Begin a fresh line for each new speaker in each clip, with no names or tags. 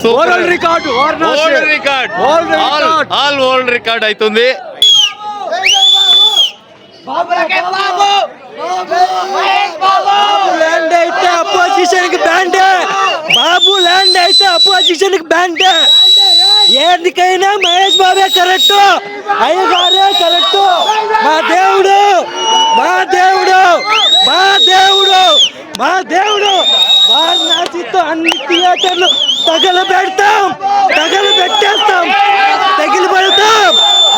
World record
all world record అవుతుంది.
Land అయితే opposition కి బ్యాండ్, బాబు ల్యాండ్ అయితే అపోజిషన్ కి బ్యాండ్. ఎందుకైనా మహేష్ బాబే కరెక్ట్, అయ్యగారే కరెక్ట్. మా దేవుడు మా దేవుడు మా దేవుడు మా దేవుడు. వారణాసితో అన్ని థియేటర్లు తగలబెడతాం, తగలబెట్టేస్తాం, తగిలిపెడతాం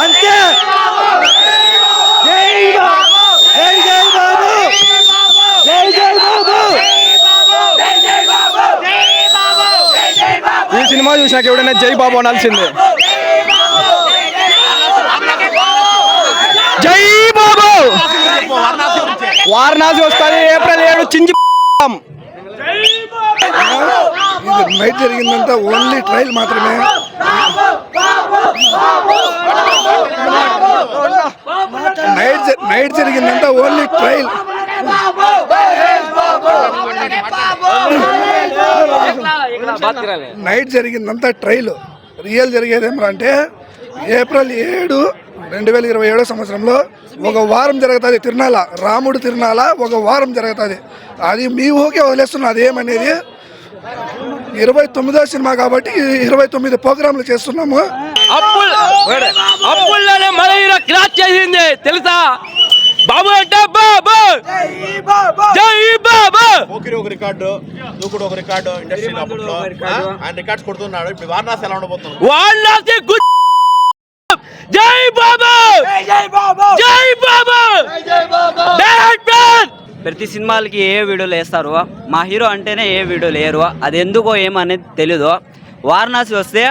అంతే. జై బాబు, జై జై బాబు, జై జై బాబు.
ఈ సినిమా చూసినాక ఎవడైనా జై బాబు అనాల్సిందే. జై బాబు. వారణాసి వస్తుంది ఏప్రిల్ 7 చించి.
ఇది నైట్ జరిగిందంతా ఓన్లీ ట్రయల్ మాత్రమే. నైట్ జరిగిందంతా ఓన్లీ ట్రయల్. నైట్ జరిగిందంతా ట్రయల్. రియల్ జరిగేది ఏమంటే ఏప్రిల్ 7, 2027 సంవత్సరంలో ఒక వారం జరుగుతుంది తిరునాళ, రాముడు తిరునాళ ఒక వారం జరుగుతుంది. అది మీ ఊకే వదిలేస్తున్నా. అదేమనేది 29వ సినిమా కాబట్టి 29 ప్రోగ్రాంలు చేస్తున్నాము.
అప్పుల్లోనే మన హీరో క్రాచ్ చేసింది తెలుసా బాబు అంటే బాబు. జై బాబు.
పోకిరి ఒక రికార్డు, దూకుడు ఒక రికార్డు ఇండస్ట్రీలో అప్పట్లో ఆయన రికార్డ్స్ కొడుతున్నాడు. ఇప్పుడు వారణాసి ఎలా ఉండబోతుంది?
వారణాసి జై బాబు, జై బాబు.
ప్రతి సినిమాలకి ఏ వీడియోలు వేస్తారు, మా హీరో అంటేనే ఏ వీడియోలు వేయరు. అది ఎందుకో ఏమనేది తెలీదు. వారణాసి వస్తే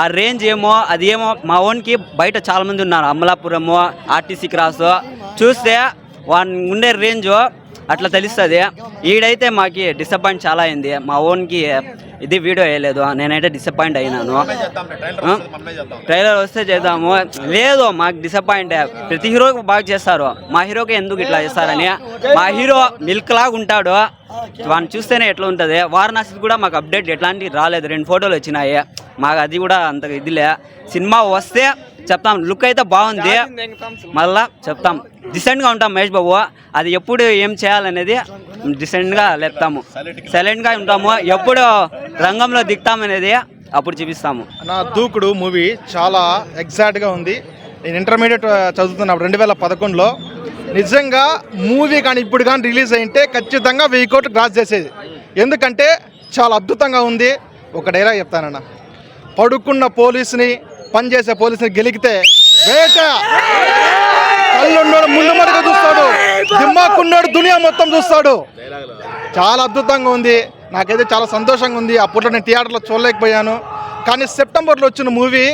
ఆ రేంజ్ ఏమో అది ఏమో మా ఓన్కి బయట చాలామంది ఉన్నారు. అమలాపురము, ఆర్టీసీ క్రాస్ చూస్తే వాని ఉండే రేంజ్ అట్లా తెలుస్తుంది. ఈడైతే మాకు డిసప్పాయింట్ చాలా అయింది. మా ఓన్కి ఇది వీడియో వేయలేదు, నేనైతే డిసప్పాయింట్ అయినాను. ట్రైలర్ వస్తే చేద్దాము, లేదు మాకు డిసప్పాయింట్. ప్రతి హీరోకి బాగా చేస్తారు, మా హీరోకి ఎందుకు ఇట్లా చేస్తారని. మా హీరో మిల్క్ లాగా ఉంటాడు, వాడిని చూస్తేనే ఎట్లా ఉంటుంది. వారణాసి కూడా మాకు అప్డేట్ ఎట్లాంటివి రాలేదు, 2 ఫోటోలు వచ్చినాయి. మాకు అది కూడా అంత ఇదిలే. సినిమా వస్తే చెప్తాం, లుక్ అయితే బాగుంది, మళ్ళా చెప్తాం. డిసెంట్గా ఉంటాం మహేష్ బాబు. అది ఎప్పుడు ఏం చేయాలనేది డిసెంట్గా లేపుతాము, సైలెంట్గా ఉంటాము. ఎప్పుడు రంగంలో దిగుతామనేది అప్పుడు చూపిస్తాము.
నా దూకుడు మూవీ చాలా ఎగ్జాక్ట్గా ఉంది. నేను ఇంటర్మీడియట్ చదువుతున్నా 2011లో. నిజంగా మూవీ కానీ ఇప్పుడు కానీ రిలీజ్ అయింటే ఖచ్చితంగా 1000 కోట్లు క్రాస్ చేసేది. ఎందుకంటే చాలా అద్భుతంగా ఉంది. ఒక డైలాగ్ చెప్తానన్న, పడుకున్న పోలీసుని, పనిచేసే పోలీసుని గెలికితే వేట, కళ్ళున్నోడు ముందు మరుగు చూస్తాడు, దిమ్మాకున్నోడు దునియా మొత్తం చూస్తాడు. చాలా అద్భుతంగా ఉంది. నాకైతే చాలా సంతోషంగా ఉంది. అప్పట్లో నేను థియేటర్లో చూడలేకపోయాను, కానీ సెప్టెంబర్లో వచ్చిన మూవీ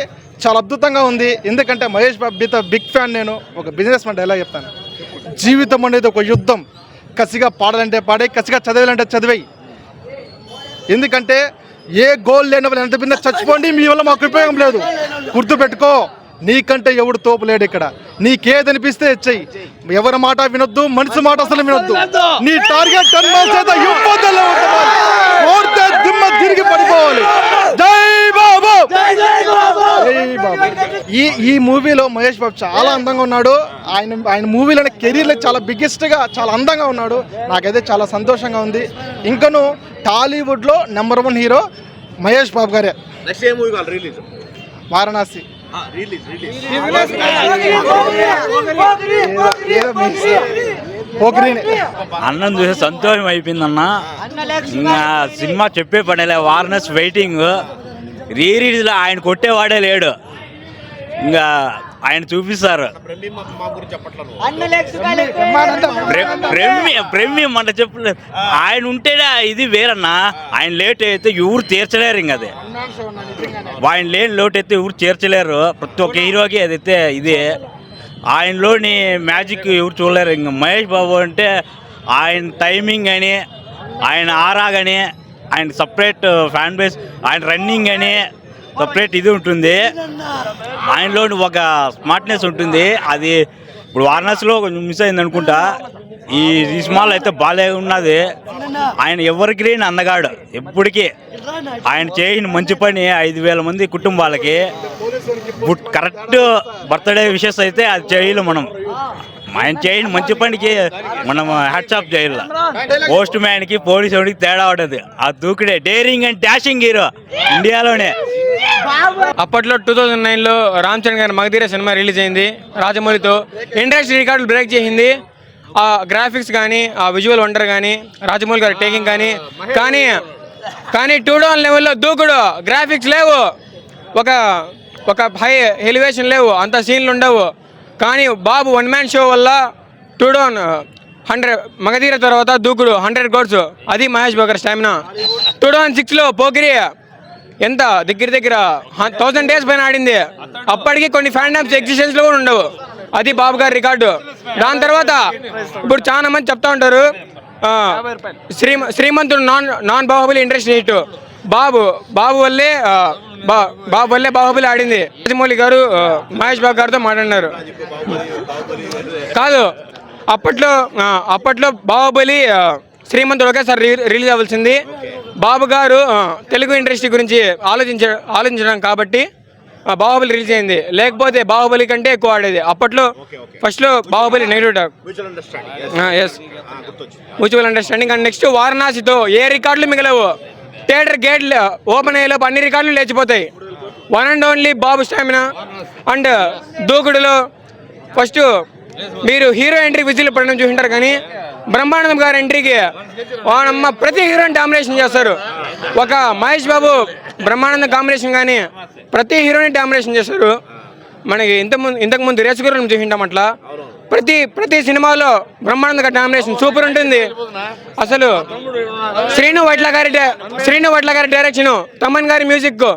చాలా అద్భుతంగా ఉంది. ఎందుకంటే మహేష్ బాబుతో బిగ్ ఫ్యాన్ నేను. ఒక బిజినెస్ మ్యాన్ డైలాగ్ చెప్తాను, జీవితం అనేది ఒక యుద్ధం, కసిగా పాడాలంటే పాడే, కసిగా చదివాలంటే చదివాయి. ఎందుకంటే ఏ గోల్ లేని వాళ్ళు ఎంత బిన్న చచ్చిపోండి, మీ వల్ల మాకు ఉపయోగం లేదు. గుర్తుపెట్టుకో, నీకంటే ఎవడు తోపు లేడు ఇక్కడ. నీకేదనిపిస్తే చెయ్యి, ఎవరి మాట వినొద్దు, మనిషి మాట అసలు వినొద్దు. నీ టార్గెట్ 10 మంత్స్ అయితే యుద్ధంలో కోరితే దిమ్మ తిరిగి పడిపోవాలి. జై బాబు, జై బాబు. ఈ మూవీలో మహేష్ బాబు చాలా అందంగా ఉన్నాడు. ఆయన మూవీలోనే కెరీర్లో చాలా బిగ్గెస్ట్గా చాలా అందంగా ఉన్నాడు. నాకైతే చాలా సంతోషంగా ఉంది. ఇంకను టాలీవుడ్లో నంబర్ 1 హీరో మహేష్ బాబు గారే.
నెక్స్ట్ ఏ మూవీ కావాలి రిలీజ్?
వారణాసి
అన్నం చూసే సంతోషం అయిపోయిందన్న. ఇంకా సినిమా చెప్పే పడలే. వారణాసి వెయిటింగ్. రీలీజ్లో ఆయన కొట్టేవాడే లేడు, ఇంకా ఆయన చూపిస్తారు. ప్రేమ్యం అంట చెప్పలేదు. ఆయన ఉంటేనే ఇది వేరన్నా. ఆయన లేట్ అయితే ఎవరు తీర్చలేరు. ఇంక అదే ఆయన లేని లోటు అయితే ఎవరు తీర్చలేరు. ప్రతి ఒక్క హీరోకి అదైతే ఇదే. ఆయనలోని మ్యాజిక్ ఎవరు చూడలేరు. ఇంక మహేష్ బాబు అంటే ఆయన టైమింగ్ అని, ఆయన ఆరా కానీ, ఆయన సపరేట్ ఫ్యాన్ బేస్, ఆయన రన్నింగ్ అని సపరేట్ ఇది ఉంటుంది. ఆయనలో ఒక స్మార్ట్నెస్ ఉంటుంది. అది ఇప్పుడు వారణాసిలో కొంచెం మిస్ అయింది అనుకుంటా. ఈ సినిమాలో అయితే బాలే ఉన్నది. ఆయన ఎవరికి లేని అన్నగాడు ఎప్పటికీ. ఆయన చేసిన మంచి పని 5,000 మంది కుటుంబాలకి కరెక్ట్ బర్త్డే విషెస్ అయితే అది చేయలేం మనం. ఆయన చేయని మంచి పనికి మనం హ్యాట్స్ ఆఫ్ చేయాలి. పోస్ట్ మ్యాన్కి పోలీసు వాడికి తేడా ఉండదు. ఆ దూకుడే డేరింగ్ అండ్ డాషింగ్ హీరో ఇండియాలోనే.
అప్పట్లో 2009లో రామ్ చరణ్ గారి మగధీర సినిమా రిలీజ్ అయింది రాజమౌళితో. ఇండస్ట్రీ రికార్డులు బ్రేక్ చేసింది. ఆ గ్రాఫిక్స్ కానీ, ఆ విజువల్ వండర్ కానీ, రాజమౌళి గారి టేకింగ్ కానీ 2 లెవెల్లో దూకుడు. గ్రాఫిక్స్ లేవు, ఒక హై ఎలివేషన్ లేవు, అంత సీన్లు ఉండవు. కానీ బాబు 1 మ్యాన్ షో వల్ల 100 మగధీర తర్వాత దూకుడు 100 crores. అది మహేష్ బాబు గారి స్టామినా. 2006లో పోకిరి ఎంత దగ్గర 1000 days పైన ఆడింది. అప్పటికి కొన్ని ఫ్యాండమ్స్ ఎగ్జిస్టెన్స్లో కూడా ఉండవు. అది బాబు గారి రికార్డు. దాని తర్వాత ఇప్పుడు చాలా మంది చెప్తా ఉంటారు శ్రీమంతుడు నాన్ బాహుబలి ఇండస్ట్రీ హిట్. బాబు వల్లే బాహుబలి ఆడింది. రాజమౌళి గారు మహేష్ బాబు గారితో మాట్లాడినారు. కాదు, అప్పట్లో బాహుబలి శ్రీమంతుడు ఒకేసారి రిలీజ్ అవ్వాల్సింది. బాబు గారు తెలుగు ఇండస్ట్రీ గురించి ఆలోచించడం కాబట్టి బాహుబలి రిలీజ్ అయింది. లేకపోతే బాహుబలి కంటే ఎక్కువ ఆడేది. అప్పట్లో ఫస్ట్లో Baahubali negative talk. Yes, mutual understanding. And next వారణాసితో ఏ రికార్డులు మిగలవు. థియేటర్ గేట్లు ఓపెన్ అయ్యేలోపు అన్ని రికార్డులు లేచిపోతాయి. One and only Babu stamina. And దూకుడులో ఫస్ట్ మీరు హీరో ఎంట్రీ విజిల్ పడడం చూసింటారు, కానీ బ్రహ్మానందం గారి ఎంట్రీకి వానమ్మ ప్రతి హీరోని డామినేషన్ చేస్తారు. ఒక మహేష్ బాబు బ్రహ్మానందం కాంబినేషన్ కానీ ప్రతి హీరోని డామినేషన్ చేస్తారు. మనకి ఇంతకుముందు రేసు గురు చూసింటాం. అట్లా ప్రతి సినిమాలో బ్రహ్మానంద గారి డామినేషన్ సూపర్ ఉంటుంది. అసలు శ్రీను వైట్ల గారి డైరెక్షన్, తమన్ గారి మ్యూజిక్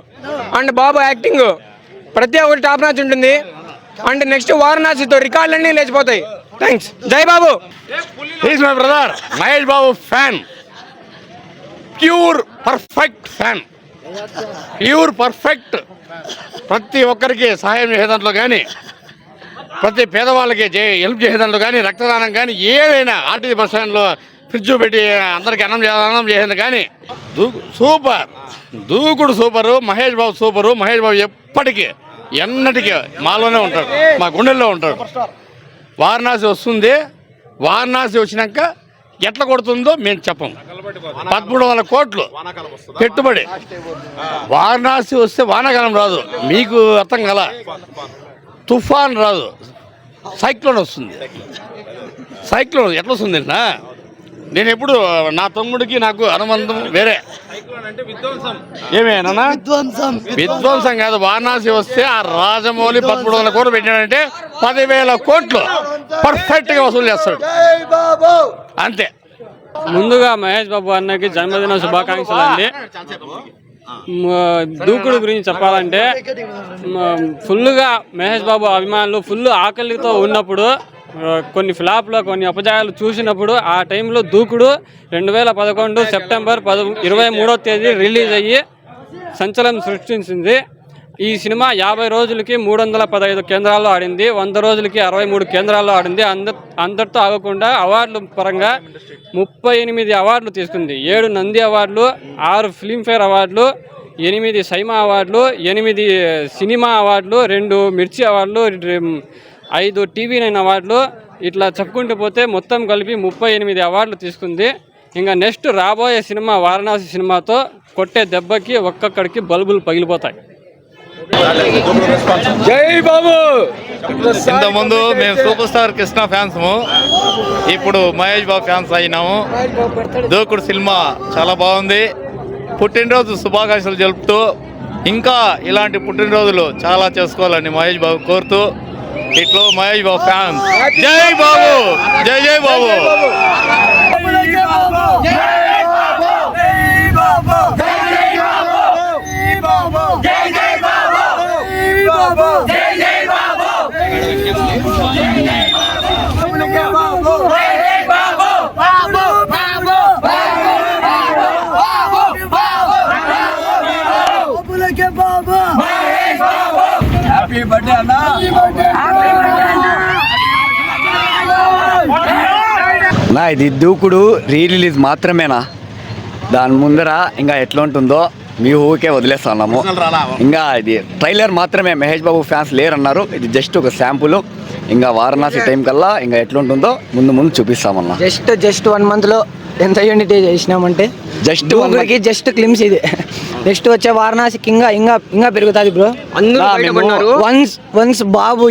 అండ్ బాబు యాక్టింగ్ ప్రతి ఒక్కటి టాప్ నాచ్ ఉంటుంది. అండ్ నెక్స్ట్ వారణాసితో రికార్డులన్నీ లేచిపోతాయి. థ్యాంక్స్. జై Babu.
Is my brother Mahesh Babu fan, pure perfect fan, pure perfect. ప్రతి ఒక్కరికి సహాయం చేసేదాంట్లో కానీ, ప్రతి పేదవాళ్ళకి హెల్ప్ చేసేదాంట్లో కానీ, రక్తదానం కానీ, ఏదైనా ఆర్టీసీ బస్ స్టాండ్లో ఫ్రిడ్జ్ పెట్టి అందరికి అన్నం చేసేది కానీ సూపర్. దూకుడు సూపరు, మహేష్ బాబు సూపరు. మహేష్ బాబు ఎప్పటికీ ఎన్నటికీ మాలోనే ఉంటాడు, మా గుండెల్లో ఉంటాడు. వారణాసి వస్తుంది. వారణాసి వచ్చినాక ఎట్లా కొడుతుందో మేము చెప్పం. 1300 కోట్లు పెట్టుబడి. వారణాసి వస్తే వానాకాలం రాదు, మీకు అర్థం కల. తుఫాన్ రాదు, సైక్లోన్ వస్తుంది. సైక్లోన్ ఎట్లా వస్తుంది నా? నేను ఎప్పుడు నా తమ్ముడికి నాకు అనుబంధం వేరే. ఏమేనా విధ్వంసం కాదు. వారణాసి వస్తే ఆ రాజమౌళి 1300 కోట్లు పెట్టాడంటే 10,000 కోట్లు పర్ఫెక్ట్గా వసూలు చేస్తాడు. అంతే.
ముందుగా మహేష్ బాబు అన్నకి జన్మదిన శుభాకాంక్షలు అండి. దూకుడు గురించి చెప్పాలంటే ఫుల్గా మహేష్ బాబు అభిమానులు ఫుల్ ఆకలితో ఉన్నప్పుడు, కొన్ని ఫ్లాప్లో కొన్ని అపజయాలు చూసినప్పుడు ఆ టైంలో దూకుడు 2011 సెప్టెంబర్ 23వ తేదీ రిలీజ్ అయ్యి సంచలనం సృష్టించింది. ఈ సినిమా 50 రోజులకి 315 కేంద్రాల్లో ఆడింది. 100 రోజులకి 63 కేంద్రాల్లో ఆడింది. అందరితో ఆగకుండా అవార్డుల పరంగా 38 అవార్డులు తీసుకుంది. 7 నంది అవార్డులు, 6 ఫిల్మ్ఫేర్ అవార్డులు, 8 సైమా అవార్డులు, 8 సినిమా అవార్డులు, 2 మిర్చి అవార్డులు, 5 TV9 అవార్డులు. ఇట్లా చెప్పుకుంటూ పోతే మొత్తం కలిపి 38 అవార్డులు తీసుకుంది. ఇంకా నెక్స్ట్ రాబోయే సినిమా వారణాసి సినిమాతో కొట్టే దెబ్బకి ఒక్కొక్కడికి బల్బులు పగిలిపోతాయి.
జై బాబు.
ఇంతకుముందు మేము సూపర్ స్టార్ కృష్ణ ఫ్యాన్స్, ఇప్పుడు మహేష్ బాబు ఫ్యాన్స్ అయినాము. దూకుడు సినిమా చాలా బాగుంది. పుట్టినరోజు శుభాకాంక్షలు జరుపుతూ ఇంకా ఇలాంటి పుట్టినరోజులు చాలా చేసుకోవాలని మహేష్ బాబు కోరుతూ ఇట్లో మహేష్ బాబు ఫ్యాన్స్. జై బాబు, జై జై బాబు.
హ్యాపీ బర్త్డే అన్న.
నా ఇది దూకుడు రీ రిలీజ్ మాత్రమేనా, దాని ముందర ఇంకా ఎట్లా ఉంటుందో మీ ఊరికే వదిలేస్తున్నాము. ఇంకా ఇది ట్రైలర్ మాత్రమే, మహేష్ బాబు ఫ్యాన్స్ లేరన్నారు, ఇది జస్ట్ ఒక శాంపుల్. ఇంకా వారణాసి టైం కల్లా ఇంకా ఎట్లుంటుందో ముందు చూపిస్తామన్నా.
జస్ట్ 1 month లో ఎంత యూనిటీ చేసినామంటే జస్ట్ క్లిమ్స్ ఇది. నెక్స్ట్ వచ్చే వారణాసికి ఇంకా పెరుగుతుంది బ్రో. వన్స్ బాబు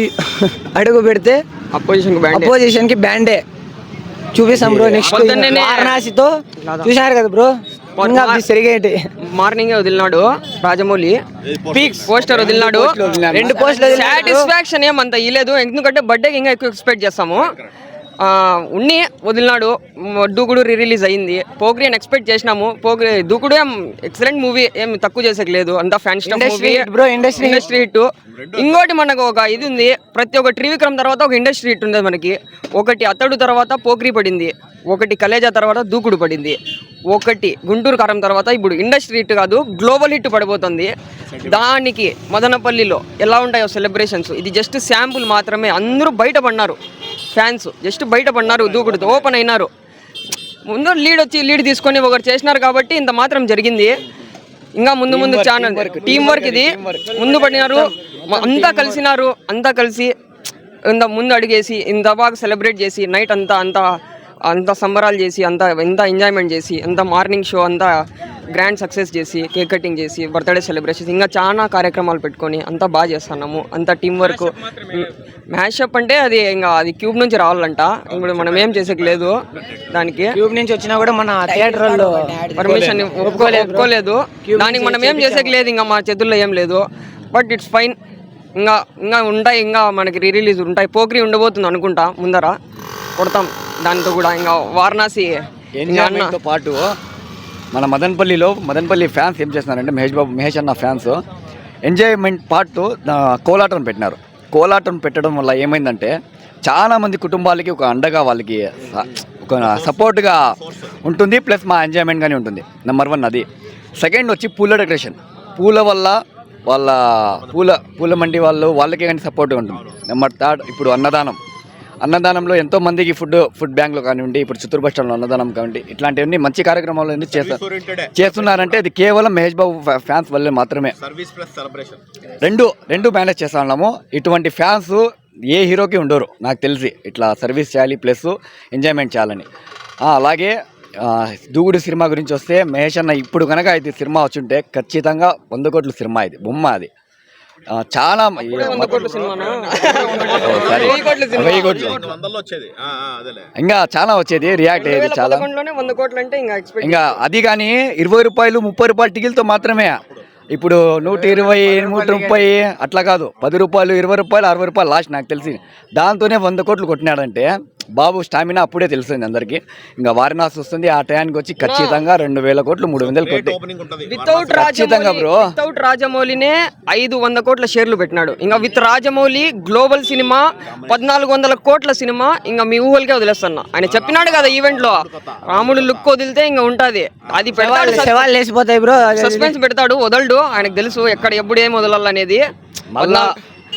అడుగు పెడితే అపోజిషన్ కి బ్యాండే చూపిస్తాం బ్రో. నెక్స్ట్ వారణాసితో చూసారు కదా బ్రో,
మార్నింగ్ వదిలినాడు రాజమౌళి, పోస్టర్ వదిలినాడు, 2 పోస్టులు సాటిస్ఫాక్షన్ ఏమంత ఇవ్వలేదు. ఎందుకంటే బర్త్డేకి ఇంకా ఎక్కువ ఎక్స్పెక్ట్ చేస్తాము. ఉన్ని వదిలినాడు, దూకుడు రిలీజ్ అయింది. పోగ్రి అని ఎక్స్పెక్ట్ చేసినాము. దూకుడు ఎక్సలెంట్ మూవీ, ఏం తక్కువ చేసేయలేదు, అంతా ఫ్యాన్స్ ఇండస్ట్రీ హిట్. ఇంకోటి మనకు ఒక ఇది ఉంది, ప్రతి ఒక్క త్రివిక్రమ్ తర్వాత ఒక ఇండస్ట్రీ హిట్ ఉంది మనకి. ఒకటి అతడు తర్వాత పోగ్రి పడింది, ఒకటి కలేజా తర్వాత దూకుడు పడింది, ఒకటి గుంటూరు కారం తర్వాత ఇప్పుడు ఇండస్ట్రీ హిట్ కాదు గ్లోబల్ హిట్ పడిపోతుంది. దానికి మదనపల్లిలో ఎలా ఉంటాయో సెలబ్రేషన్స్, ఇది జస్ట్ శాంపుల్ మాత్రమే. అందరూ బయటపడినారు, ఫ్యాన్స్ జస్ట్ బయటపడినారు, దూకుడుతో ఓపెన్ అయినారు. ముందు లీడ్ తీసుకొని ఒకటి చేసినారు కాబట్టి ఇంత మాత్రం జరిగింది. ఇంకా ముందు ఛానల్ టీం వర్క్ ఇది, ముందు పడినారు, అంతా కలిసినారు, అంతా కలిసి ఇంత ముందు అడిగేసి ఇంత బాగా సెలబ్రేట్ చేసి నైట్ అంత సంబరాలు చేసి ఎంత ఎంజాయ్మెంట్ చేసి అంత మార్నింగ్ షో అంతా గ్రాండ్ సక్సెస్ చేసి కేక్ కటింగ్ చేసి బర్త్డే సెలబ్రేషన్స్ ఇంకా చాలా కార్యక్రమాలు పెట్టుకొని అంతా బాగా చేస్తున్నాము. అంత టీం వర్క్. మ్యాషప్ అంటే అది క్యూబ్ నుంచి రావాలంట, ఇప్పుడు మనం ఏం చేసేకి లేదు. దానికి
ట్యూబ్ నుంచి వచ్చినా కూడా మన థియేటర్లో
పర్మిషన్ ఒప్పుకోలేదు. దానికి మనం ఏం చేసేకి లేదు, ఇంకా మా చేతుల్లో ఏం లేదు. But it's fine. ఇంకా ఉంటాయి, ఇంకా మనకి రిలీజ్ ఉంటాయి. పోగ్రి ఉండబోతుంది అనుకుంటా, ముందర కొడతాం దాంతో కూడా. ఇంకా వారణాసి
ఎంజాయ్మెంట్తో పాటు మన మదనపల్లి ఫ్యాన్స్ ఏం చేస్తున్నారంటే, మహేష్ అన్న ఫ్యాన్స్ ఎంజాయ్మెంట్ పార్ట్ కోలాటం పెట్టినారు. కోలాటం పెట్టడం వల్ల ఏమైందంటే చాలామంది కుటుంబాలకి ఒక అండగా వాళ్ళకి ఒక సపోర్ట్గా ఉంటుంది, ప్లస్ మా ఎంజాయ్మెంట్ కానీ ఉంటుంది. నెంబర్ 1 అది. సెకండ్ వచ్చి పూల డెకరేషన్, పూల వల్ల వాళ్ళ పూల మండి వాళ్ళకే కానీ సపోర్ట్గా ఉంటుంది. నెంబర్ 3 ఇప్పుడు అన్నదానంలో ఎంతో మందికి ఫుడ్ బ్యాంక్లో కానివ్వండి, ఇప్పుడు చిత్తూరు బస్ స్టాండ్లో అన్నదానం కానివ్వండి, ఇట్లాంటివన్నీ మంచి కార్యక్రమాలు చేస్తున్నారంటే ఇది కేవలం మహేష్ బాబు ఫ్యాన్స్ వల్లే మాత్రమే. రెండు మేనేజ్ చేస్తున్నాము. ఇటువంటి ఫ్యాన్స్ ఏ హీరోకి ఉండరు నాకు తెలిసి. ఇట్లా సర్వీస్ చేయాలి ప్లస్ ఎంజాయ్మెంట్ చేయాలని. అలాగే దూకుడు సినిమా గురించి వస్తే, మహేష్ అన్న ఇప్పుడు కనుక ఇది సినిమా వచ్చుంటే ఖచ్చితంగా 100 కోట్ల సినిమా, ఇది బొమ్మ. అది చాలా
100 కోట్ల సినిమానా,
1000 కోట్లు ఇంకా చాలా వచ్చేది, రియాక్ట్ అయ్యేది చాలా.
100 కోట్లు అంటే
ఇంకా అది కానీ 20 రూపాయలు 30 రూపాయల టికెట్తో మాత్రమే. ఇప్పుడు 120 130 అట్లా కాదు, 10 రూపాయలు 20 రూపాయలు 60 రూపాయలు లాస్ట్ నాకు తెలిసి. దాంతోనే 100 కోట్లు కొట్టినాడంటే బాబు స్టామినా అప్పుడే తెలుస్తుంది అందరికి. ఇంకా వారణాసి వస్తుంది, ఆ టయానికి వచ్చి ఖచ్చితంగా 2000 కోట్లు 300 కోట్లు ఖచ్చితంగా బ్రో.
వితౌట్ రాజమౌళినే 500 కోట్ల షేర్లు పెట్టినాడు. ఇంకా విత్ రాజమౌళి గ్లోబల్ సినిమా 1400 కోట్ల సినిమా. ఇంకా మీ ఊహలకే వదిలేస్తున్నా. ఆయన చెప్పినాడు కదా ఈవెంట్ లో, రాముడు లుక్ వదిలితే ఇంకా ఉంటది, అది పెడతాడు, సస్పెన్స్ పెడతాడు, వదలడు. ఆయనకు తెలుసు ఎక్కడ ఎప్పుడు ఏం వదలాలనేది.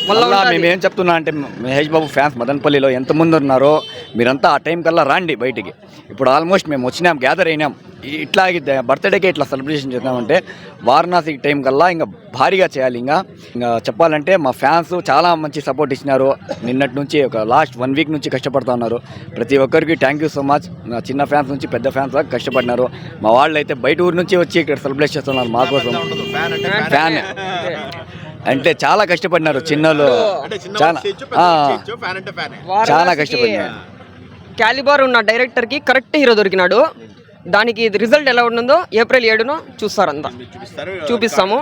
మళ్ళా మేమేం చెప్తున్నా అంటే, మహేష్ బాబు ఫ్యాన్స్ మదనపల్లిలో ఎంతమంది ఉన్నారో మీరంతా ఆ టైం కల్లా రాండి బయటికి. ఇప్పుడు ఆల్మోస్ట్ మేము వచ్చినాం, గ్యాదర్ అయినాం. ఇట్లా బర్త్డేకే ఇట్లా సెలబ్రేషన్ చేద్దామంటే వారణాసి టైం కల్లా ఇంకా భారీగా చేయాలి. ఇంకా చెప్పాలంటే మా ఫ్యాన్స్ చాలా మంచి సపోర్ట్ ఇచ్చినారు. నిన్నటి నుంచి ఒక లాస్ట్ 1 వీక్ నుంచి కష్టపడుతూ ఉన్నారు. ప్రతి ఒక్కరికి థ్యాంక్ యూ సో మచ్. చిన్న ఫ్యాన్స్ నుంచి పెద్ద ఫ్యాన్స్ దాకా కష్టపడినారు. మా వాళ్ళు అయితే బయట ఊరు నుంచి వచ్చి ఇక్కడ సెలబ్రేట్ చేస్తున్నారు మా కోసం. ఫ్యాన్ అంటే చాలా కష్టపడినారు చిన్నోళ్ళు, చాలా కష్టపడినారు.
క్యాలిబర్ ఉన్న డైరెక్టర్ కి కరెక్ట్ హీరో దొరికినాడు. దానికి రిజల్ట్ ఎలా ఉంటుందో April 7న చూస్తారంతా, చూపిస్తాము.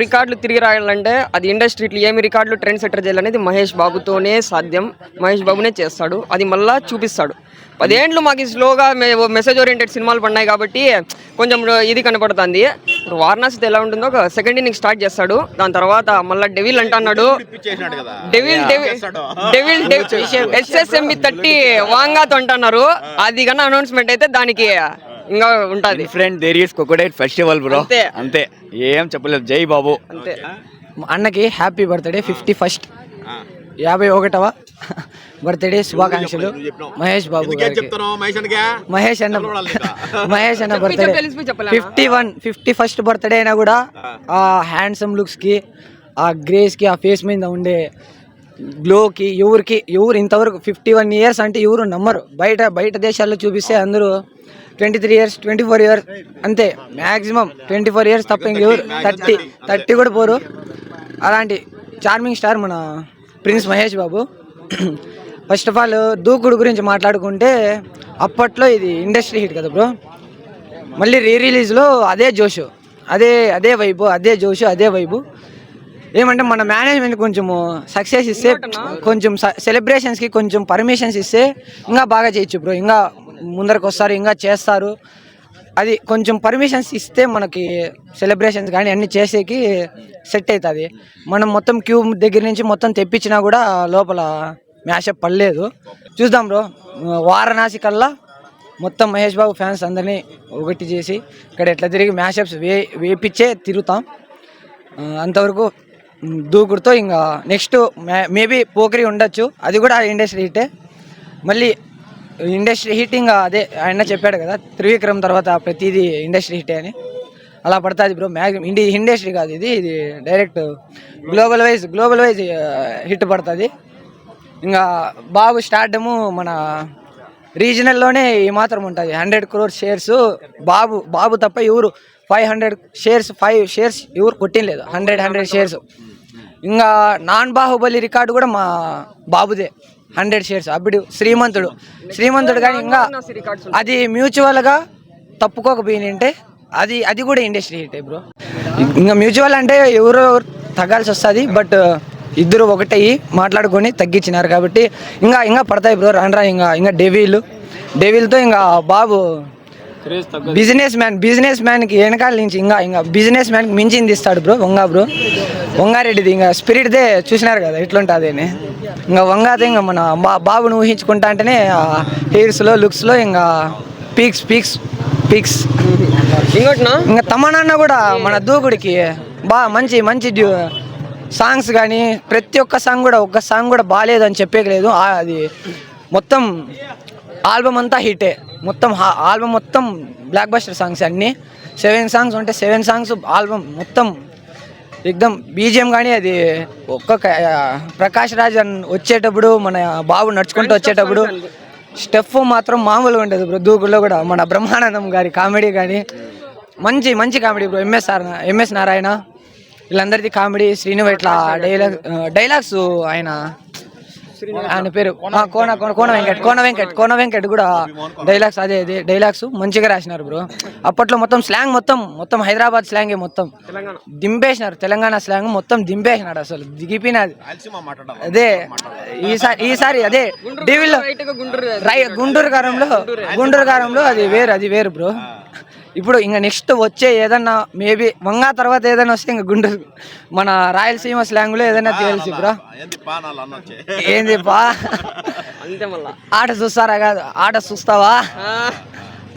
రికార్డులు తిరిగి రాయాలంటే అది ఇండస్ట్రీలో ఏమి రికార్డులు ట్రెండ్ సెటర్ చేయాలనేది మహేష్ బాబుతోనే సాధ్యం. మహేష్ బాబునే చేస్తాడు, అది మళ్ళా చూపిస్తాడు. 10 ఏళ్ళు మాకు స్లోగా మెసేజ్ ఓరియంటెడ్ సినిమాలు పడినాయి కాబట్టి కొంచెం ఇది కనపడుతుంది. ఇప్పుడు వారణాసితో ఎలా ఉంటుందో ఒక సెకండ్ ఇన్నింగ్ స్టార్ట్ చేస్తాడు. దాని తర్వాత మళ్ళీ డెవిల్ అంటున్నాడు, డెవిల్ SSMB 30 వాంగాతో అంటున్నారు. అది కన్నా అనౌన్స్మెంట్ అయితే దానికి ఇంకా ఉంటుంది.
Friend there is crocodile festival bro, అంతే, ఏం చెప్పలేదు. జై బాబు.
అన్నకి హ్యాపీ బర్త్డే 51వ 51వ బర్త్డే శుభాకాంక్షలు మహేష్ బాబు గారికి. మహేష్ అన్న బర్త్డే 51st బర్త్డే అయినా కూడా ఆ హ్యాండ్సమ్ లుక్స్కి, ఆ గ్రేస్కి, ఆ ఫేస్ మీద ఉండే గ్లోకి ఎవరు ఇంతవరకు 51 ఇయర్స్ అంటే ఎవరు నమ్మరు. బయట దేశాల్లో చూపిస్తే అందరూ 23 ఇయర్స్ 24 ఇయర్స్ అంతే, మ్యాక్సిమం 24 ఇయర్స్ తప్ప ఇంకెవరు 30 కూడా పోరు. అలాంటి చార్మింగ్ స్టార్ మన prince Mahesh Babu. First of all దూకుడు గురించి మాట్లాడుకుంటే అప్పట్లో ఇది ఇండస్ట్రీ హిట్ కదా బ్రో. మళ్ళీ రిలీజ్లో అదే జోషు, అదే వైబు, అదే జోషు, అదే వైబు. ఏమంటే మన మేనేజ్మెంట్ కొంచెము సక్సెస్ ఇస్తే, కొంచెం సెలబ్రేషన్స్కి కొంచెం పర్మిషన్స్ ఇస్తే ఇంకా బాగా చేయొచ్చు బ్రో. ఇంకా ముందరకు వస్తారు, ఇంకా చేస్తారు. అది కొంచెం పర్మిషన్స్ ఇస్తే మనకి సెలబ్రేషన్స్ కానీ అన్నీ చేసేకి సెట్ అవుతుంది. మనం మొత్తం క్యూ దగ్గర నుంచి మొత్తం తెప్పించినా కూడా లోపల మ్యాషప్ పడలేదు. చూద్దాం బ్రో, వారణాసి కల్లా మొత్తం మహేష్ బాబు ఫ్యాన్స్ అందరినీ ఒకటి చేసి ఇక్కడ ఎట్లా తిరిగి మ్యాషప్స్ వేపించే తిరుగుతాం. అంతవరకు దూకుడుతో ఇంకా నెక్స్ట్ మేబీ పోకరి ఉండొచ్చు, అది కూడా ఇండస్ట్రీ హిట్టే. మళ్ళీ ఇండస్ట్రీ హిట్ ఇంకా అదే ఆయన చెప్పాడు కదా, త్రివిక్రమ్ తర్వాత ప్రతిదీ ఇండస్ట్రీ హిట్టే అని. అలా పడుతుంది బ్రో. మ్యాక్సిమం ఇండస్ట్రీ కాదు ఇది డైరెక్ట్ గ్లోబల్ వైజ్ హిట్ పడుతుంది. ఇంకా బాబు స్టార్డము మన రీజనల్లోనే ఈ మాత్రం ఉంటుంది. 100 crore షేర్స్ బాబు తప్ప ఎవరు 500 షేర్స్ ఎవరు కొట్టినలేదు. 100 షేర్స్. ఇంకా నాన్ బాహుబలి రికార్డు కూడా మా బాబుదే, 100 షేర్స్. అప్పుడు శ్రీమంతుడు కానీ ఇంకా అది మ్యూచువల్గా తప్పుకోకపోయినంటే అది కూడా ఇండస్ట్రీ హిట్ బ్రో. ఇంకా మ్యూచువల్ అంటే ఎవరు తగ్గాల్సి వస్తుంది, బట్ ఇద్దరు ఒకటయ్యి మాట్లాడుకొని తగ్గించినారు కాబట్టి ఇంకా పడతాయి బ్రో. రాను ఇంకా డెవిల్తో ఇంకా బాబు బిజినెస్ మ్యాన్కి వెనకాల నుంచి ఇంకా బిజినెస్ మ్యాన్కి మించింది ఇస్తాడు బ్రో. వంగారెడ్డిది ఇంకా స్పిరిట్దే చూసినారు కదా ఎట్లుంటుంది అని. ఇంకా వంగాతే ఇంకా మన బాబును ఊహించుకుంటా అంటేనే హెయిర్స్లో లుక్స్లో ఇంకా పీక్స్ ఇంకా తమన్నా కూడా మన దూకుడికి మంచి సాంగ్స్ కానీ ప్రతి ఒక్క సాంగ్ కూడా బాగాలేదు అని చెప్పేయలేదు. అది మొత్తం ఆల్బమ్ అంతా హిటే. ఆల్బమ్ మొత్తం బ్లాక్ బస్టర్ సాంగ్స్ అన్నీ. 7 సాంగ్స్ ఉంటే 7 సాంగ్స్ ఆల్బమ్ మొత్తం ఎక్దమ్. బీజిఎం కానీ అది ప్రకాష్ రాజ్ వచ్చేటప్పుడు, మన బాబు నడుచుకుంటూ వచ్చేటప్పుడు స్టెప్ మాత్రం మామూలుగా ఉండదు బ్రో. దూకుల్లో కూడా మన బ్రహ్మానందం గారి కామెడీ కానీ మంచి కామెడీ బ్రో. ఎంఎస్ నారాయణ వీళ్ళందరిది కామెడీ. శ్రీను ఇట్లా డైలాగ్స్ ఆయన పేరు కోన వెంకట్ కూడా డైలాగ్స్ అదే డైలాగ్స్ మంచిగా రాసినారు బ్రో. అప్పట్లో మొత్తం స్లాంగ్ మొత్తం హైదరాబాద్ స్లాంగే మొత్తం దింపేసినారు. తెలంగాణ స్లాంగ్ మొత్తం దింపేసినాడు, అసలు దిగిపోయినది. అదే ఈసారి అదే డీవిల్లో గుంటూరు కారంలో అది వేరు బ్రో. ఇప్పుడు ఇంకా నెక్స్ట్ వచ్చే ఏదన్నా మేబీ వంగా తర్వాత ఏదైనా వస్తే ఇంకా గుంటూరు మన రాయలసీమ స్లాంగ్లో ఏదైనా తెలిసి బ్రో. ఏంది బా ఆట చూస్తారా కాదు, ఆట చూస్తావా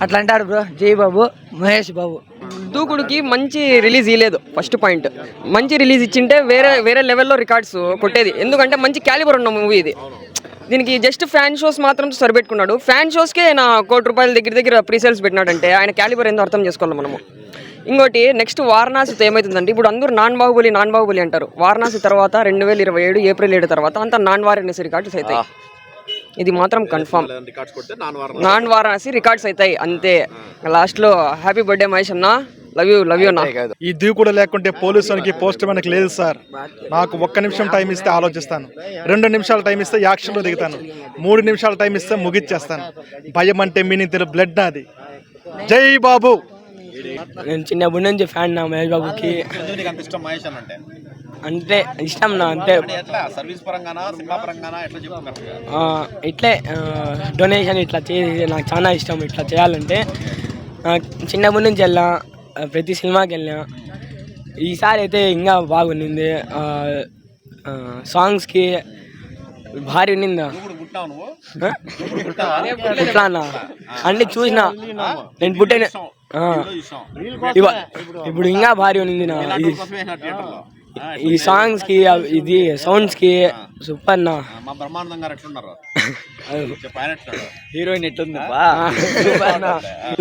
అట్లా అంటాడు బ్రో. జై బాబు మహేష్ బాబు.
దూకుడుకి మంచి రిలీజ్ ఇవ్వలేదు. ఫస్ట్ పాయింట్, మంచి రిలీజ్ ఇచ్చింటే వేరే లెవెల్లో రికార్డ్స్ కొట్టేది. ఎందుకంటే మంచి క్యాలిబర్ ఉన్న మూవీ ఇది. దీనికి జస్ట్ ఫ్యాన్ షోస్ మాత్రం సరిపెట్టుకున్నాడు. ఫ్యాన్ షోస్కే ఆయన ₹1 కోటి దగ్గర ప్రీసేల్స్ పెట్టినాడంటే ఆయన క్యాలిబర్ ఏందో అర్థం చేసుకోవాలి మనము. ఇంకోటి నెక్స్ట్ వారణాసితో ఏమవుతుందంటే, ఇప్పుడు అందరూ నాన్ బాహుబలి అంటారు. వారణాసి తర్వాత 2027 ఏప్రిల్ 7 తర్వాత అంతా నాన్ వారణాసి రికార్డ్స్ అవుతాయి. ఇది మాత్రం కన్ఫర్మ్. నాన్ వారణాసి రికార్డ్స్ అవుతాయి అంతే. లాస్ట్లో హ్యాపీ బర్త్డే మహేష్ అన్న, లవ్ యూ అన్న.
ఈ దూకుడు లేకుంటే పోలీసులకి పోస్ట్ మనకి లేదు సార్. నాకు 1 నిమిషం టైం ఇస్తే ఆలోచిస్తాను, 2 నిమిషాలు టైం ఇస్తే యాక్షన్లో దిగుతాను, 3 నిమిషాలు టైం ఇస్తే ముగిచ్చేస్తాను. భయం అంటే మీనింగ్ తెలియదు, బ్లడ్ నాది. జై బాబు.
నేను చిన్నప్పటి నుంచి ఫ్యాన్ నా మహేష్ బాబుకి. అంటే ఇష్టం నా, అంతే. ఇట్లే డొనేషన్ ఇట్లా చేసి నాకు చాలా ఇష్టం. ఇట్లా చేయాలంటే చిన్నప్పటి నుంచి వెళ్ళా, ప్రతి సినిమాకి వెళ్ళినా. ఈసారి అయితే ఇంకా బాగుంది. సాంగ్స్కి భారీ ఉన్నిందా ఇట్లా అన్న అన్ని చూసినా. నేను పుట్టిన ఇప్పుడు ఇంకా భారీ ఉన్నింది నా. ఈ సాంగ్స్ కి ఇది సౌండ్స్ కి సూపర్ అన్న.
మా బ్రహ్మానందం గారు ఎట్లున్నారు?
హీరోయిన్ ఎట్లుంది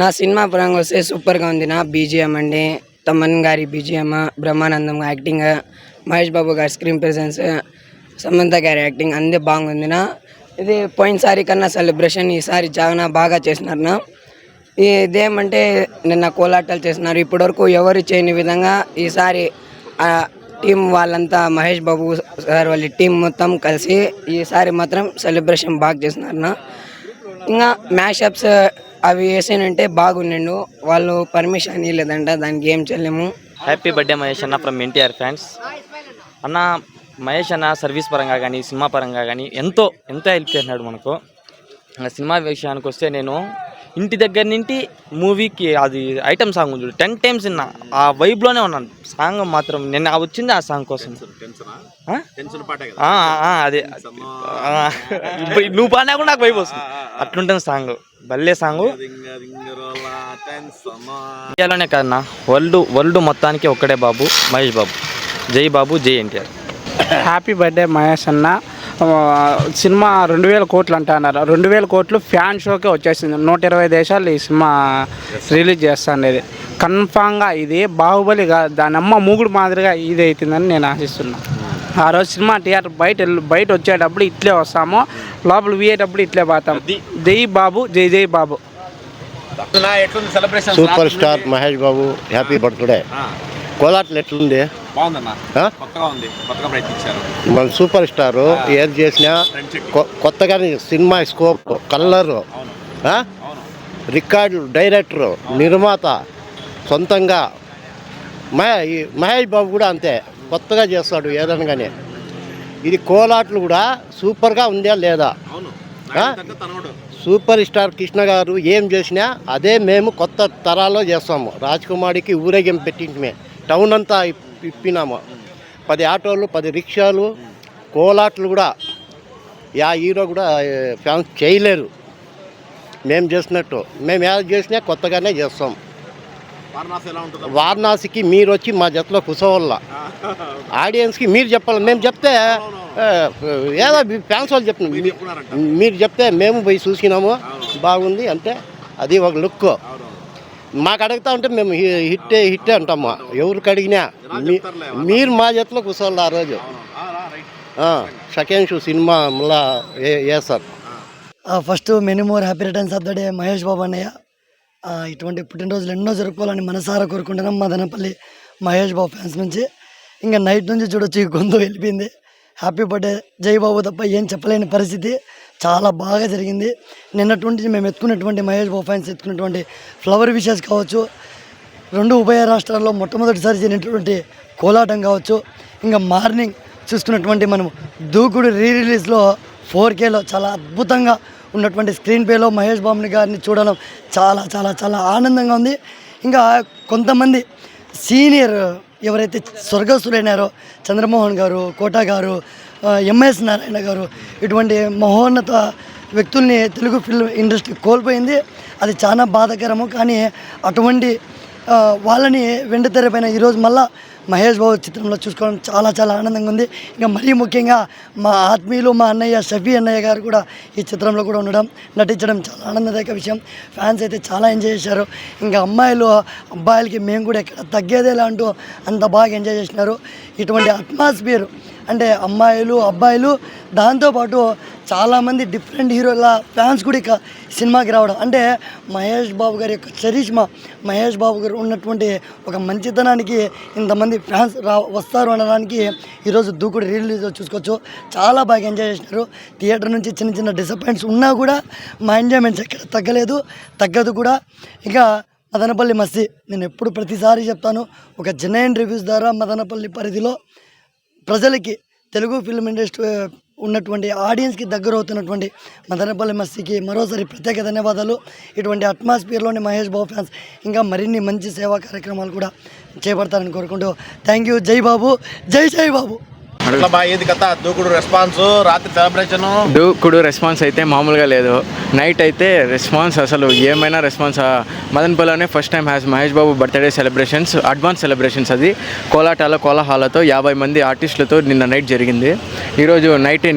నా సినిమా పరంగా వస్తే సూపర్ గా ఉంది. నా బీజిఎం అండి, తమన్ గారి బీజిఎం, బ్రహ్మానందం యాక్టింగ్, మహేష్ బాబు గారి స్క్రీన్ ప్రెజెన్స్, సమంత గారి యాక్టింగ్ అందే బాగుంది. నా ఇది పోయినసారి కన్నా సెలబ్రేషన్ ఈసారి చాలా బాగా చేసినారు. నా ఇదేమంటే నిన్న కోలాటాలు చేస్తున్నారు, ఇప్పటివరకు ఎవరు చేయని విధంగా ఈసారి టీం వాళ్ళంతా మహేష్ బాబు సార్ వాళ్ళ టీం మొత్తం కలిసి ఈసారి మాత్రం సెలబ్రేషన్ బాగా చేస్తున్నారు. ఇంకా మ్యాషప్స్ అవి వేసానంటే బాగుండు, వాళ్ళు పర్మిషన్ ఇవ్వలేదంట, దానికి ఏం చేయలేము.
హ్యాపీ బర్త్డే మహేష్ అన్న ఫ్రమ్ ఎన్టీఆర్ ఫ్యాన్స్. అన్న మహేష్ అన్న సర్వీస్ పరంగా కానీ సినిమా పరంగా కానీ ఎంతో హెల్ప్ చేసినాడు మనకు. సినిమా విషయానికి వస్తే నేను ఇంటి దగ్గర నుండి మూవీకి అది ఐటమ్ సాంగ్ ఉంది 10 times విన్నా, ఆ వైబ్లోనే ఉన్నాను. సాంగ్ మాత్రం నిన్న వచ్చింది ఆ సాంగ్ కోసం. అదే నువ్వు పాడినా కూడా నాకు వైబ్ వస్తుంది, అట్లుంటుంది సాంగ్. భలే సాంగ్. ఇండియాలోనే కదన్నా, వరల్డ్ మొత్తానికి ఒక్కడే బాబు, మహేష్ బాబు. జై బాబు, జై ఎన్టీఆర్.
హ్యాపీ బర్త్డే మహేష్ అన్న. సినిమా 2000 కోట్లు అంటున్నారు. 2000 కోట్లు ఫ్యాన్ షోకే వచ్చేసింది. 120 దేశాలు ఈ సినిమా రిలీజ్ చేస్తాను. కన్ఫామ్గా ఇది బాహుబలిగా దాని అమ్మ మూగుడు మాదిరిగా ఇది అవుతుందని నేను ఆశిస్తున్నాను. ఆ రోజు సినిమా థియేటర్ బయట వచ్చేటప్పుడు ఇట్లే వస్తాము, లోపల పోయేటప్పుడు ఇట్లే పోతాం. జై బాబు, జై జై బాబు.
Super star Mahesh Babu happy birthday. కోలాటలు ఎట్లుంది? మన సూపర్ స్టారు ఏది చేసినా కొత్తగా సినిమా స్కోప్, కలరు, రికార్డులు, డైరెక్టరు, నిర్మాత సొంతంగా మహేష్ బాబు కూడా అంతే కొత్తగా చేస్తాడు ఏదైనా కానీ. ఇది కోలాట్లు కూడా సూపర్గా ఉందా లేదా? సూపర్ స్టార్ కృష్ణ గారు ఏం చేసినా అదే మేము కొత్త తరాల్లో చేస్తాము. రాజ్ కుమార్కి ఊరేగింపు పెట్టించమే, టౌన్ అంతా ఇప్పినాము. 10 ఆటోలు, 10 రిక్షాలు, కోలాట్లు కూడా హీరో కూడా ఫ్యాన్స్ చేయలేరు మేము చేసినట్టు. మేము ఏది చేసినా కొత్తగానే చేస్తాం. వారణాసికి మీరు వచ్చి మా జతలో కూర్చోవాల, ఆడియన్స్కి మీరు చెప్పాలి. మేము చెప్తే ఏదో ఫ్యాన్స్ వాళ్ళు చెప్పిన మీరు చెప్తే మేము పోయి చూసినాము, బాగుంది అంటే అది ఒక లుక్. మాకు అడుగుతా ఉంటే మేము హిట్టే అంటాము. ఎవరికి అడిగినా మీరు మా జతలో కూర్చోవాలి. ఆ రోజు సెకండ్ షో సినిమా మళ్ళా వేస్తారు.
First many more happy returns of the day Mahesh Babu అన్నయ్య. ఇటువంటి పుట్టినరోజులు ఎన్నో జరుపుకోవాలని మనసారా కోరుకుంటున్నాం మదనపల్లి మహేష్ బాబు ఫ్యాన్స్ నుంచి. ఇంకా నైట్ నుంచి చూడొచ్చు ఈ గొంతు వెళ్ళిపోయింది. హ్యాపీ బర్త్డే జై బాబు తప్ప ఏం చెప్పలేని పరిస్థితి. చాలా బాగా జరిగింది. నిన్నటువంటి మేము ఎత్తుకున్నటువంటి Mahesh Babu fans ఎత్తుకున్నటువంటి flower wishes కావచ్చు, 2 ఉభయ రాష్ట్రాల్లో మొట్టమొదటిసారి జరిగినటువంటి కోలాటం కావచ్చు, ఇంకా మార్నింగ్ చూసుకున్నటువంటి మనం దూకుడు రిలీజ్లో 4Kలో చాలా అద్భుతంగా ఉన్నటువంటి స్క్రీన్ ప్లేలో మహేష్ బాబు గారిని చూడడం చాలా చాలా చాలా ఆనందంగా ఉంది. ఇంకా కొంతమంది సీనియర్ ఎవరైతే స్వర్గస్థులైనారో చంద్రమోహన్ గారు, కోటా గారు, ఎంఎస్ నారాయణ గారు, ఇటువంటి మహోన్నత వ్యక్తుల్ని తెలుగు ఫిల్మ్ ఇండస్ట్రీ కోల్పోయింది. అది చాలా బాధాకరము. కానీ అటువంటి వాళ్ళని వెండితెరపైన ఈరోజు మళ్ళా మహేష్ బాబు చిత్రంలో చూసుకోవడం చాలా చాలా ఆనందంగా ఉంది. ఇంకా మరీ ముఖ్యంగా మా ఆత్మీయులు మా అన్నయ్య షఫీ అన్నయ్య గారు కూడా ఈ చిత్రంలో కూడా ఉండడం, నటించడం చాలా ఆనందదాయక విషయం. ఫ్యాన్స్ అయితే చాలా ఎంజాయ్ చేశారు. ఇంకా అబ్బాయిలకి మేము కూడా ఎక్కడ తగ్గేదేలా అంటూ అంత బాగా ఎంజాయ్ చేసినారు. ఇటువంటి అట్మాస్ఫియర్ అంటే అమ్మాయిలు అబ్బాయిలు దాంతోపాటు చాలామంది డిఫరెంట్ హీరోల ఫ్యాన్స్ కూడా ఇక సినిమాకి రావడం అంటే మహేష్ బాబు గారి యొక్క చరిష్మా, మహేష్ బాబు గారు ఉన్నటువంటి ఒక మంచితనానికి ఇంతమంది ఫ్యాన్స్ వస్తారు అనడానికి ఈరోజు దూకుడు రిలీజ్ చూసుకోవచ్చు. చాలా బాగా ఎంజాయ్ చేసినారు. థియేటర్ నుంచి చిన్న చిన్న డిసప్పాయింట్స్ ఉన్నా కూడా మా ఎంజాయ్మెంట్స్ ఎక్కడ తగ్గదు కూడా. ఇక మదనపల్లి మస్తీ నేను ఎప్పుడు ప్రతిసారి చెప్తాను, ఒక జెన్యూన్ రివ్యూస్ ద్వారా మదనపల్లి పరిధిలో ప్రజలకి తెలుగు ఫిల్మ్ ఇండస్ట్రీ ఉన్నటువంటి ఆడియన్స్కి దగ్గర అవుతున్నటువంటి మదనపల్లి మస్తీకి మరోసారి ప్రత్యేక ధన్యవాదాలు. ఇటువంటి అట్మాస్ఫియర్లోని మహేష్ బాబు ఫ్యాన్స్ ఇంకా మరిన్ని మంచి సేవా కార్యక్రమాలు కూడా చేపడతారని కోరుకుంటూ థ్యాంక్ యూ. జై బాబు, జై జై బాబు.
ఏది కథ దూకుడు రెస్పాన్స్ రాత్రి సెలబ్రేషన్
దూకుడు రెస్పాన్స్ అయితే మామూలుగా లేదు. నైట్ అయితే రెస్పాన్స్ అసలు ఏమైనా response. మదనపల్లిలోనే first time Mahesh Babu birthday celebrations, advance celebrations అది కోలాహాలతో 50 మంది ఆర్టిస్టులతో నిన్న నైట్ జరిగింది. ఈరోజు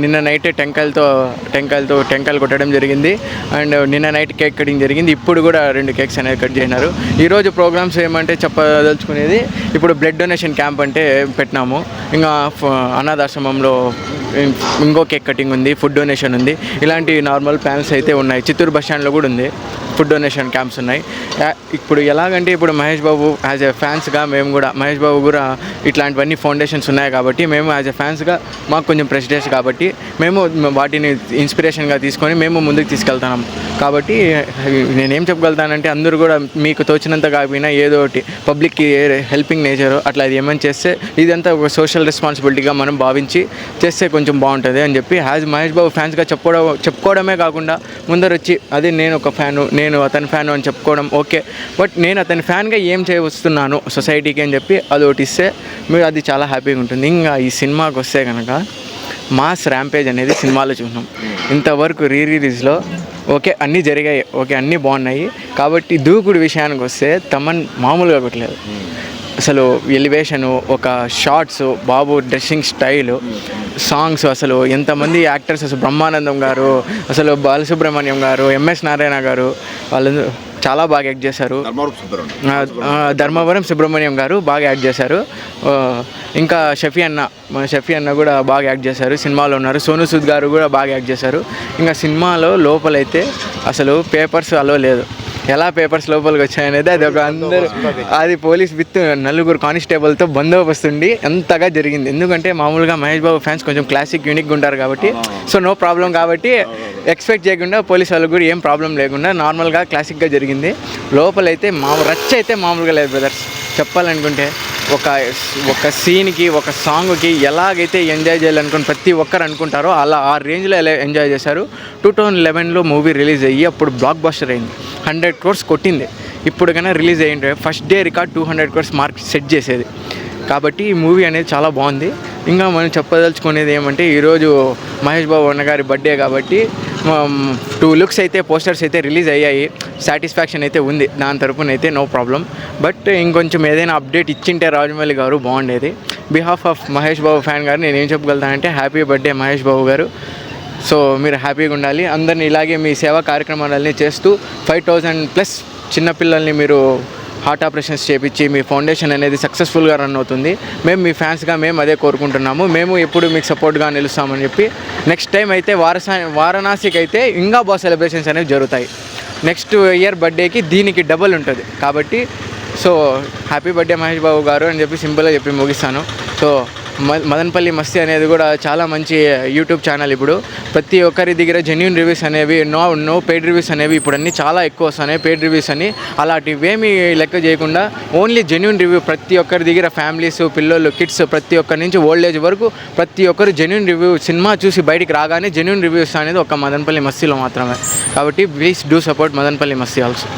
నిన్న నైటే టెంకాయలు కొట్టడం జరిగింది. అండ్ నిన్న నైట్ కేక్ కటింగ్ జరిగింది. ఇప్పుడు కూడా 2 కేక్స్ అనేది కట్ చేసినారు. ఈరోజు ప్రోగ్రామ్స్ ఏమంటే చెప్పదలుచుకునేది, ఇప్పుడు బ్లడ్ డొనేషన్ క్యాంప్ అంటే పెట్టినాము. ఇంకా అనాథాశ్రమంలో ఇంకో కేక్ కటింగ్ ఉంది, ఫుడ్ డొనేషన్ ఉంది. ఇలాంటి నార్మల్ ప్లాన్స్ అయితే ఉన్నాయి. చిత్తూరు బస్ స్టాండ్లో కూడా ఉంది, ఫుడ్ డొనేషన్ క్యాంప్స్ ఉన్నాయి. ఇప్పుడు ఎలాగంటే ఇప్పుడు మహేష్ బాబు యాజ్ ఎ ఫ్యాన్స్గా మేము కూడా మహేష్ బాబు కూడా ఇట్లాంటివన్నీ ఫౌండేషన్స్ ఉన్నాయి కాబట్టి మేము యాజ్ ఎ ఫ్యాన్స్గా మాకు కొంచెం ప్రెస్టేజ్ కాబట్టి మేము వాటిని ఇన్స్పిరేషన్గా తీసుకొని మేము ముందుకు తీసుకెళ్తున్నాం. కాబట్టి నేనేం చెప్పగలుగుతానంటే అందరూ కూడా మీకు తోచినంత కాకపోయినా ఏదో ఒకటి పబ్లిక్కి హెల్పింగ్ నేచర్ అట్లా అది ఏమైనా చేస్తే ఇదంతా ఒక సోషల్ రెస్పాన్సిబిలిటీగా మనం భావించి చేస్తే కొంచెం బాగుంటుంది అని చెప్పి యాజ్ మహేష్ బాబు ఫ్యాన్స్గా చెప్పుకోవడమే కాకుండా ముందరొచ్చి అదే నేను ఒక ఫ్యాను, నేను అతని ఫ్యాను అని చెప్పుకోవడం ఓకే. బట్ నేను అతని ఫ్యాన్గా ఏం చేయవస్తున్నాను సొసైటీకి అని చెప్పి అది ఒకటి ఇస్తే మీరు అది చాలా హ్యాపీగా ఉంటుంది. ఇంకా ఈ సినిమాకి వస్తే కనుక మాస్ ర్యాంపేజ్ అనేది సినిమాలో చూసినాం. ఇంతవరకు రిలీజ్లో ఓకే అన్నీ జరిగాయి, ఓకే అన్నీ బాగున్నాయి. కాబట్టి దూకుడు విషయానికి వస్తే తమన్ మామూలుగా కొట్టలేదు. అసలు ఎలివేషను, ఒక షార్ట్స్, బాబు డ్రెస్సింగ్ స్టైలు, సాంగ్స్, అసలు ఎంతమంది యాక్టర్స్, అసలు బ్రహ్మానందం గారు, అసలు బాలసుబ్రహ్మణ్యం గారు, ఎంఎస్ నారాయణ గారు, వాళ్ళు చాలా బాగా యాక్ట్ చేశారు. ధర్మవరం సుబ్రహ్మణ్యం గారు బాగా యాక్ట్ చేశారు. ఇంకా షఫీ అన్న కూడా బాగా యాక్ట్ చేశారు, సినిమాలో ఉన్నారు. సోను సూద్ గారు కూడా బాగా యాక్ట్ చేశారు. ఇంకా సినిమాలో లోపలైతే అసలు పేపర్స్ అలో లేదు. ఎలా పేపర్స్ లోపలికి వచ్చాయనేది అది ఒక అందరూ అది పోలీస్ విత్ 4 కానిస్టేబుల్తో బందోబస్తు ఉండి ఎంతగా జరిగింది. ఎందుకంటే మామూలుగా మహేష్ బాబు ఫ్యాన్స్ కొంచెం క్లాసిక్ యూనిక్గా ఉంటారు కాబట్టి సో నో ప్రాబ్లం. కాబట్టి ఎక్స్పెక్ట్ చేయకుండా పోలీస్ వాళ్ళకి కూడా ఏం ప్రాబ్లం లేకుండా నార్మల్గా క్లాసిక్గా జరిగింది. లోపలైతే రచ్చ అయితే మామూలుగా లేదు బ్రదర్స్. చెప్పాలనుకుంటే ఒక సీన్కి, ఒక సాంగ్కి ఎలాగైతే ఎంజాయ్ చేయాలనుకుని ప్రతి ఒక్కరు అనుకుంటారో అలా ఆ రేంజ్లో ఎలా ఎంజాయ్ చేశారు. 2011లో మూవీ రిలీజ్ అయ్యి అప్పుడు బ్లాక్ బస్టర్ అయింది, 100 crores కొట్టింది. ఇప్పుడు కన్నా రిలీజ్ అయ్యింటే first day record 200 crores mark set చేసేది. కాబట్టి ఈ మూవీ అనేది చాలా బాగుంది. ఇంకా మనం చెప్పదలుచుకునేది ఏమంటే ఈరోజు మహేష్ బాబు అన్నగారి బర్త్డే కాబట్టి 2 లుక్స్ అయితే పోస్టర్స్ అయితే రిలీజ్ అయ్యాయి. సాటిస్ఫాక్షన్ అయితే ఉంది దాని తరపున అయితే నో ప్రాబ్లం. బట్ ఇంకొంచెం ఏదైనా అప్డేట్ ఇచ్చింటే రాజమౌళి గారు బాగుండేది. Behalf of Mahesh Babu fan గారు నేను ఏం చెప్పగలుగుతానంటే హ్యాపీ బర్త్డే మహేష్ బాబు గారు. సో మీరు హ్యాపీగా ఉండాలి. అందరినీ ఇలాగే మీ సేవా కార్యక్రమాలన్నీ చేస్తూ 5000+ చిన్నపిల్లల్ని మీరు హార్ట్ ఆపరేషన్స్ చేపించి మీ ఫౌండేషన్ అనేది సక్సెస్ఫుల్గా రన్ అవుతుంది. మేము మీ ఫ్యాన్స్గా మేము అదే కోరుకుంటున్నాము. మేము ఎప్పుడు మీకు సపోర్ట్గా నిలుస్తామని చెప్పి నెక్స్ట్ టైం అయితే వారణాసికి అయితే ఇంకా బాగా సెలబ్రేషన్స్ అనేవి జరుగుతాయి. నెక్స్ట్ ఇయర్ బర్త్డేకి దీనికి డబుల్ ఉంటుంది. కాబట్టి so happy birthday Mahesh Babu గారు అని చెప్పి సింపుల్గా చెప్పి ముగిస్తాను. సో మదనపల్లి మస్తీ అనేది కూడా చాలా మంచి యూట్యూబ్ ఛానల్. ఇప్పుడు ప్రతి ఒక్కరి దగ్గర జెన్యూన్ రివ్యూస్ అనేవి, నో పెయిడ్ రివ్యూస్ అనేవి ఇప్పుడు అన్నీ చాలా ఎక్కువ వస్తున్నాయి. పెయిడ్ రివ్యూస్ అని అలాంటివేమీ లెక్క చేయకుండా ఓన్లీ జెన్యూన్ రివ్యూ ప్రతి ఒక్కరి దగ్గర, ఫ్యామిలీస్, పిల్లలు, కిడ్స్ ప్రతి ఒక్కరి నుంచి ఓల్డ్ ఏజ్ వరకు ప్రతి ఒక్కరు జెన్యూన్ రివ్యూ, సినిమా చూసి బయటికి రాగానే జెన్యూన్ రివ్యూస్ అనేది ఒక మదనపల్లి మస్తీలో మాత్రమే. కాబట్టి please do support Madanapalle Masti also.